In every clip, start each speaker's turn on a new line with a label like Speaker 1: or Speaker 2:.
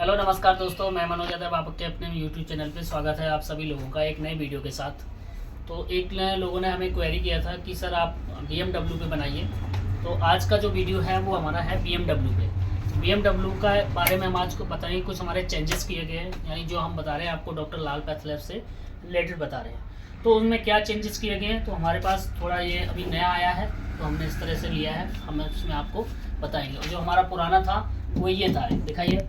Speaker 1: Hello नमस्कार दोस्तों, मैं मनोज यादव आपके अपने यूट्यूब चैनल पे स्वागत है आप सभी लोगों का एक नए वीडियो के साथ। तो एक नए लोगों ने हमें क्वेरी किया था कि सर आप BMW पे बनाइए। तो आज का जो वीडियो है वो हमारा है BMW पे। BMW का बारे में हम आज को बताएंगे, कुछ हमारे चेंजेस किए गए हैं, यानी जो हम बता रहे हैं आपको डॉक्टर लाल पैथलैब से रिलेटेड बता रहे हैं। तो उनमें क्या चेंजेस किए गए हैं, तो हमारे पास थोड़ा ये अभी नया आया है तो हमने इस तरह से लिया है, हम उसमें आपको बताएंगे। और जो हमारा पुराना था वो ये था, दिखाइए,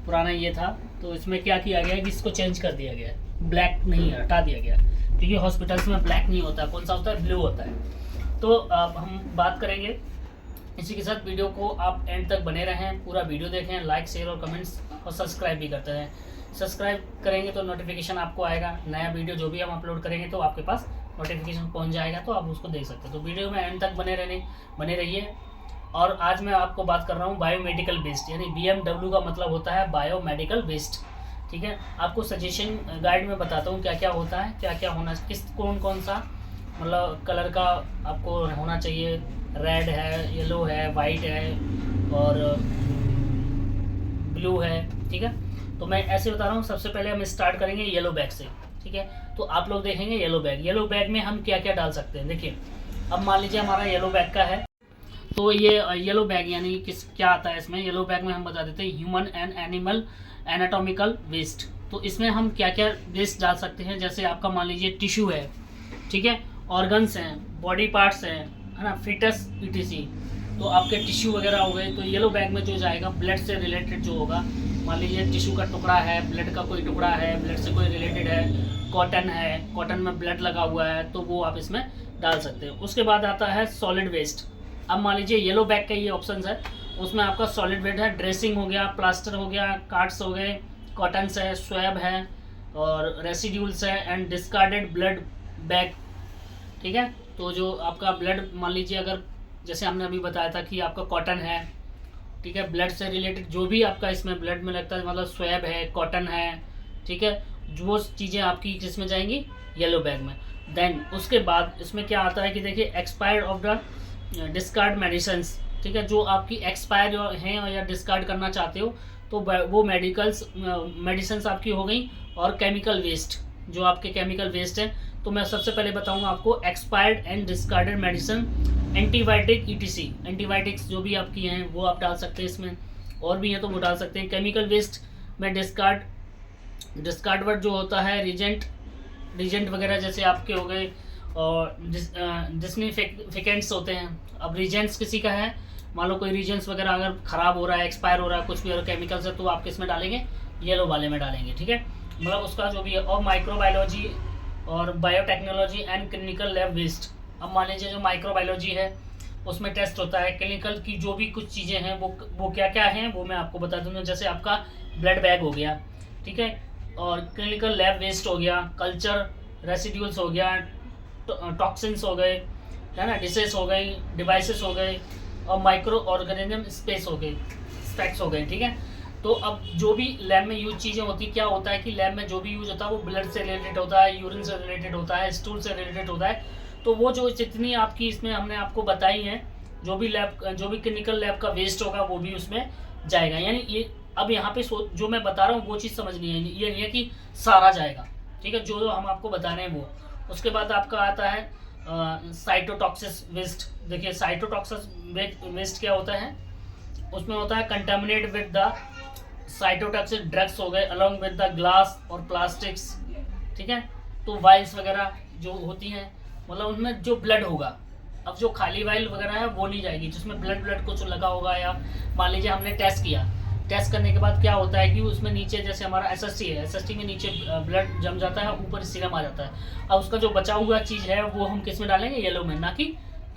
Speaker 1: पुराना ये था। तो इसमें क्या किया गया है कि इसको चेंज कर दिया गया है, ब्लैक नहीं है, हटा दिया गया, क्योंकि हॉस्पिटल्स में ब्लैक नहीं होता, कौन सा होता है, ब्लू होता है। तो अब हम बात करेंगे इसी के साथ। वीडियो को आप एंड तक बने रहें, पूरा वीडियो देखें, लाइक शेयर और कमेंट्स और सब्सक्राइब भी करते रहें। सब्सक्राइब करेंगे तो नोटिफिकेशन आपको आएगा, नया वीडियो जो भी हम अपलोड करेंगे तो आपके पास नोटिफिकेशन पहुंच जाएगा, तो आप उसको देख सकते हैं। तो वीडियो में एंड तक बने रहिए। और आज मैं आपको बात कर रहा हूँ बायोमेडिकल बेस्ड, यानी BMW का मतलब होता है बायोमेडिकल बेस्ड। ठीक है, आपको सजेशन गाइड में बताता हूँ क्या क्या होता है, क्या क्या होना, कौन सा मतलब कलर का आपको होना चाहिए। रेड है, येलो है, वाइट है और ब्लू है। ठीक है, तो मैं ऐसे बता रहा हूँ। सबसे पहले हम स्टार्ट करेंगे येलो बैग से। ठीक है, तो आप लोग देखेंगे येलो बैग में हम क्या क्या डाल सकते हैं। देखिए, अब मान लीजिए हमारा येलो बैग का है, तो ये येलो बैग यानी किस क्या आता है इसमें। येलो बैग में हम बता देते हैं human and animal anatomical waste. तो इसमें हम क्या क्या वेस्ट डाल सकते हैं, जैसे आपका मान लीजिए टिश्यू है, ठीक है, ऑर्गन्स हैं, बॉडी पार्ट्स हैं, है ना, फिटस ईटीसी। तो आपके टिश्यू वगैरह हो गए, तो येलो बैग में जो जाएगा ब्लड से रिलेटेड जो होगा, मान लीजिए टिश्यू का टुकड़ा है, ब्लड का कोई टुकड़ा है, ब्लड से कोई रिलेटेड है, कॉटन है, कॉटन में ब्लड लगा हुआ है, तो वो आप इसमें डाल सकते हैं। उसके बाद आता है सॉलिड वेस्ट। अब मान लीजिए येलो बैग का ये ऑप्शन है, उसमें आपका सॉलिड वेस्ट है, ड्रेसिंग हो गया, प्लास्टर हो गया, कार्ड्स हो गए, कॉटन्स है, स्वैब है और रेसिड्यूल्स है एंड डिस्कार्डेड ब्लड बैग। ठीक है, तो जो आपका ब्लड मान लीजिए, अगर जैसे हमने अभी बताया था कि आपका कॉटन है, ठीक है, ब्लड से रिलेटेड जो भी आपका इसमें ब्लड में लगता है, मतलब स्वैब है, कॉटन है, ठीक है, जो वो चीज़ें आपकी किसमें जाएंगी, येलो बैग में। देन उसके बाद इसमें क्या आता है कि देखिए, expired of the discard medicines. ठीक है, जो आपकी एक्सपायर हैं या डिस्कार्ड करना चाहते हो, तो वो मेडिसिन्स आपकी हो गई। और केमिकल वेस्ट, जो आपके केमिकल वेस्ट है, तो मैं सबसे पहले बताऊंगा आपको expired and discarded medicine, antibiotic etc. Antibiotics जो भी आपकी हैं वो आप डाल सकते हैं इसमें, और भी हैं तो वो डाल सकते हैं। केमिकल वेस्ट में डिस्कार्ड वर्ड जो होता है, रीजेंट वगैरह जैसे आपके हो गए, और डिस्निफिकेंट्स होते हैं। अब रीजेंट्स किसी का है, मान लो कोई रीजेंट्स वगैरह अगर ख़राब हो रहा है, एक्सपायर हो रहा है, कुछ भी और केमिकल्स है, तो आप किस में डालेंगे, येलो वाले में डालेंगे। ठीक है, मतलब उसका जो भी है। और माइक्रोबायोलॉजी और biotechnology and clinical lab waste. अब मान लीजिए जो माइक्रोबायोलॉजी है उसमें टेस्ट होता है, क्लिनिकल की जो भी कुछ चीज़ें हैं वो क्या क्या हैं वो मैं आपको बता दूँगा। जैसे आपका ब्लड बैग हो गया, ठीक है, और क्लिनिकल लैब वेस्ट हो गया, कल्चर रेसिड्यूल्स हो गया, टॉक्सिन्स हो गए, है ना, डिसेस हो गई, डिवाइसेस हो गए, और माइक्रो ऑर्गेनिज्म स्पेक्स हो गए। ठीक है, तो अब जो भी लैब में यूज चीज़ें होती, क्या होता है कि लैब में जो भी यूज होता है वो ब्लड से रिलेटेड होता है, यूरिन से रिलेटेड होता है, स्टूल से रिलेटेड होता है। तो वो जो जितनी आपकी इसमें हमने आपको बताई हैं, जो भी क्लिनिकल लैब का वेस्ट होगा वो भी उसमें जाएगा। यानी ये अब यहाँ पे जो मैं बता रहा हूँ वो चीज़ समझनी है, ये नहीं है कि सारा जाएगा। ठीक है, जो हम आपको बता रहे हैं वो। उसके बाद आपका आता है साइटोटॉक्सिस वेस्ट। देखिए, साइटोटॉक्सिस वेस्ट क्या होता है, उसमें होता है contaminate with the cytotoxic drugs हो गए, अलॉन्ग विद द ग्लास और प्लास्टिक्स। ठीक है, तो वाइल्स वगैरह जो होती हैं, मतलब उनमें जो ब्लड होगा, अब जो खाली वाइल वगैरह है वो नहीं जाएगी, जिसमें ब्लड कुछ लगा होगा, या मान लीजिए हमने टेस्ट किया, टेस्ट करने के बाद क्या होता है कि उसमें नीचे, जैसे हमारा एसएसटी है, एसएसटी में नीचे ब्लड जम जाता है, ऊपर सीरम आ जाता है। अब उसका जो बचा हुआ चीज़ है वो हम किस में डालेंगे, येलो में, ना कि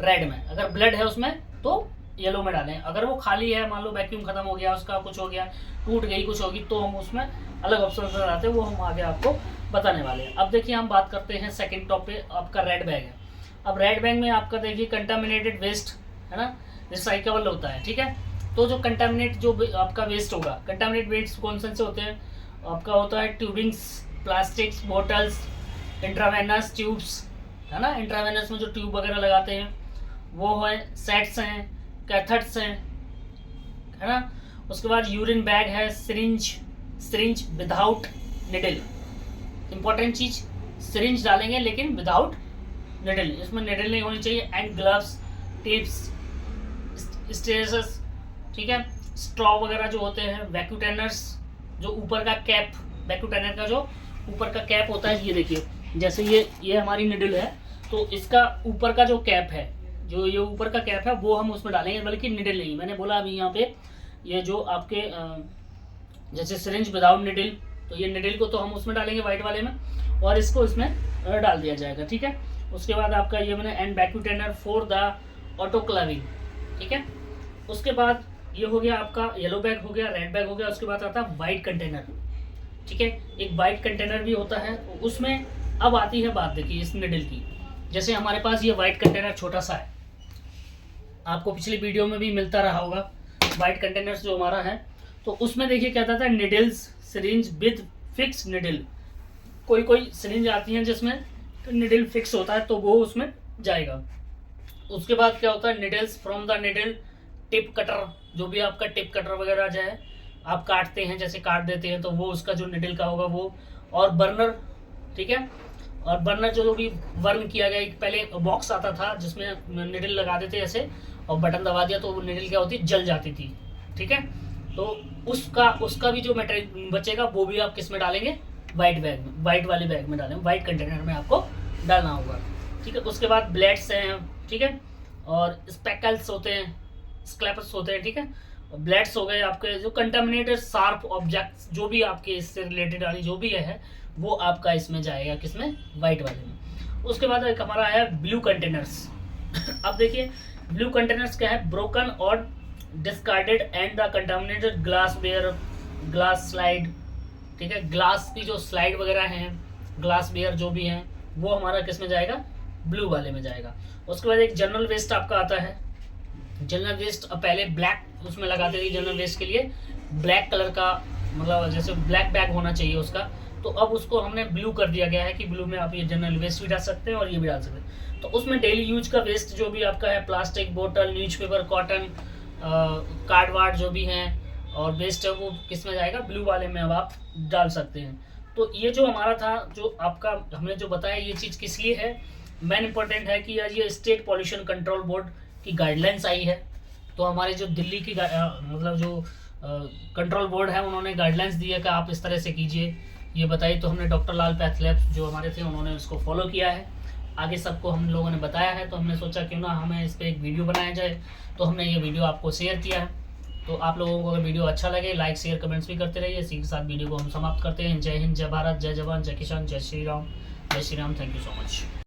Speaker 1: रेड में। अगर ब्लड है उसमें तो येलो में डालें, अगर वो खाली है, मान लो वैक्यूम खत्म हो गया, उसका कुछ हो गया, टूट गई, कुछ होगी, तो हम उसमें अलग ऑप्शन नजर आते हैं, वो हम आगे आपको बताने वाले हैं। अब देखिए, हम बात करते हैं सेकेंड टॉप पे, आपका रेड बैग है। अब रेड बैग में आपका देखिए कंटामिनेटेड वेस्ट, है ना, रिसाइकेबल होता है। ठीक है, तो जो कंटामिनेट जो आपका वेस्ट होगा, कंटामिनेट वेस्ट कौन से होते हैं, आपका होता है tubings, plastics, bottles, intravenous tubes, है ना, इंट्रावेनस में जो ट्यूब वगैरह लगाते हैं वो है, सेट्स हैं, कैथेट्स हैं, है ना। उसके बाद यूरिन बैग है, syringe, syringe without needle. Important चीज, सिरिंज डालेंगे लेकिन विदाउट निडल, इसमें निडल नहीं होनी चाहिए। एंड ग्लव्स, टिप्स, स्टेरस, ठीक है, स्ट्रॉ वगैरह जो होते हैं, वैक्यूटेनर्स, जो ऊपर का कैप, वैक्यूटेनर का जो ऊपर का कैप होता है, ये देखिए जैसे ये हमारी निडल है, तो इसका ऊपर का जो कैप है, जो ये ऊपर का कैप है वो हम उसमें डालेंगे, बल्कि निडल नहीं। मैंने बोला अभी यहाँ पे ये जो आपके जैसे सिरिंज विदाउट निडल, तो ये निडल को तो हम उसमें डालेंगे वाइट वाले में, और इसको इसमें डाल दिया जाएगा, ठीक है। उसके बाद आपका ये मैंने and vacutainer for the autoclaving, ठीक है। उसके बाद ये हो गया आपका येलो बैग हो गया, रेड बैग हो गया। उसके बाद आता है वाइट कंटेनर, ठीक है। एक वाइट कंटेनर भी होता है, उसमें अब आती है बात, देखिए इस निडल की। जैसे हमारे पास ये वाइट कंटेनर छोटा सा है, आपको पिछली वीडियो में भी मिलता रहा होगा वाइट कंटेनर्स जो हमारा है, तो उसमें देखिए क्या आता है, needles syringe with fix needle. कोई कोई सिरिंज आती है जिसमें निडल फिक्स होता है, तो वो उसमें जाएगा। उसके बाद क्या होता है, needles from the needle tip cutter, जो भी आपका टिप कटर वगैरह जाए, आप काटते हैं, जैसे काट देते हैं, तो वो उसका जो निडल का होगा वो। और बर्नर, ठीक है, और बर्नर जो भी बर्न किया गया, एक पहले बॉक्स आता था जिसमें निडल लगा देते ऐसे, और बटन दबा दिया तो वो निडल क्या होती, जल जाती थी, ठीक है। तो उसका भी जो मटेरियल बचेगा वो भी आप किस में डालेंगे, वाइट बैग में, वाइट वाले बैग में डालेंगे, वाइट कंटेनर में आपको डालना होगा, ठीक है। उसके बाद ब्लेड्स हैं, ठीक है, और स्पेकल्स होते हैं, स्क्लैपर्स होते हैं, ठीक है। ब्लेड्स हो गए आपके, जो कंटामिनेटेड शार्प ऑब्जेक्ट्स जो भी आपके इससे रिलेटेड वाली जो भी है, वो आपका इसमें जाएगा, किसमें, वाइट वाले में। उसके बाद एक हमारा है ब्लू कंटेनर्स। अब देखिए ब्लू कंटेनर्स क्या है, ब्रोकन और discarded and the contaminated glassware, glass slide, ठीक है, ग्लास की जो स्लाइड वगैरह हैं, ग्लास वेयर जो भी हैं, वो हमारा किस में जाएगा, ब्लू वाले में जाएगा। उसके बाद एक जनरल वेस्ट आपका आता है। जनरल वेस्ट पहले ब्लैक उसमें लगाते थे, जनरल वेस्ट के लिए ब्लैक कलर का, मतलब जैसे ब्लैक बैग होना चाहिए उसका, तो अब उसको हमने ब्लू कर दिया गया है कि ब्लू में आप ये जनरल वेस्ट भी डाल सकते हैं और ये भी डाल सकते हैं। तो उसमें डेली यूज का वेस्ट जो भी आपका है, प्लास्टिक बोतल, न्यूज़पेपर, कॉटन, कार्ड वार्ड जो भी हैं और वेस्ट है, वो किस में जाएगा, ब्लू वाले में अब आप डाल सकते हैं। तो ये जो हमारा था, जो आपका हमने जो बताया, ये चीज़ किस लिए है, मेन इंपॉर्टेंट है कि आज ये स्टेट पॉल्यूशन कंट्रोल बोर्ड की गाइडलाइंस आई है। तो हमारे जो दिल्ली की मतलब जो कंट्रोल बोर्ड है, उन्होंने गाइडलाइंस दी है कि आप इस तरह से कीजिए, ये बताइए। तो हमने डॉक्टर लाल पैथलैब्स जो हमारे थे, उन्होंने उसको फॉलो किया है, आगे सबको हम लोगों ने बताया है। तो हमने सोचा क्यों ना हमें इस पर एक वीडियो बनाया जाए, तो हमने ये वीडियो आपको शेयर किया है। तो आप लोगों को अगर वीडियो अच्छा लगे, लाइक शेयर कमेंट्स भी करते रहिए। इसी के साथ वीडियो को हम समाप्त करते हैं। जय हिंद, जय भारत, जय जवान, जय किसान, जय श्री राम, जय Shri Ram. Thank you so much.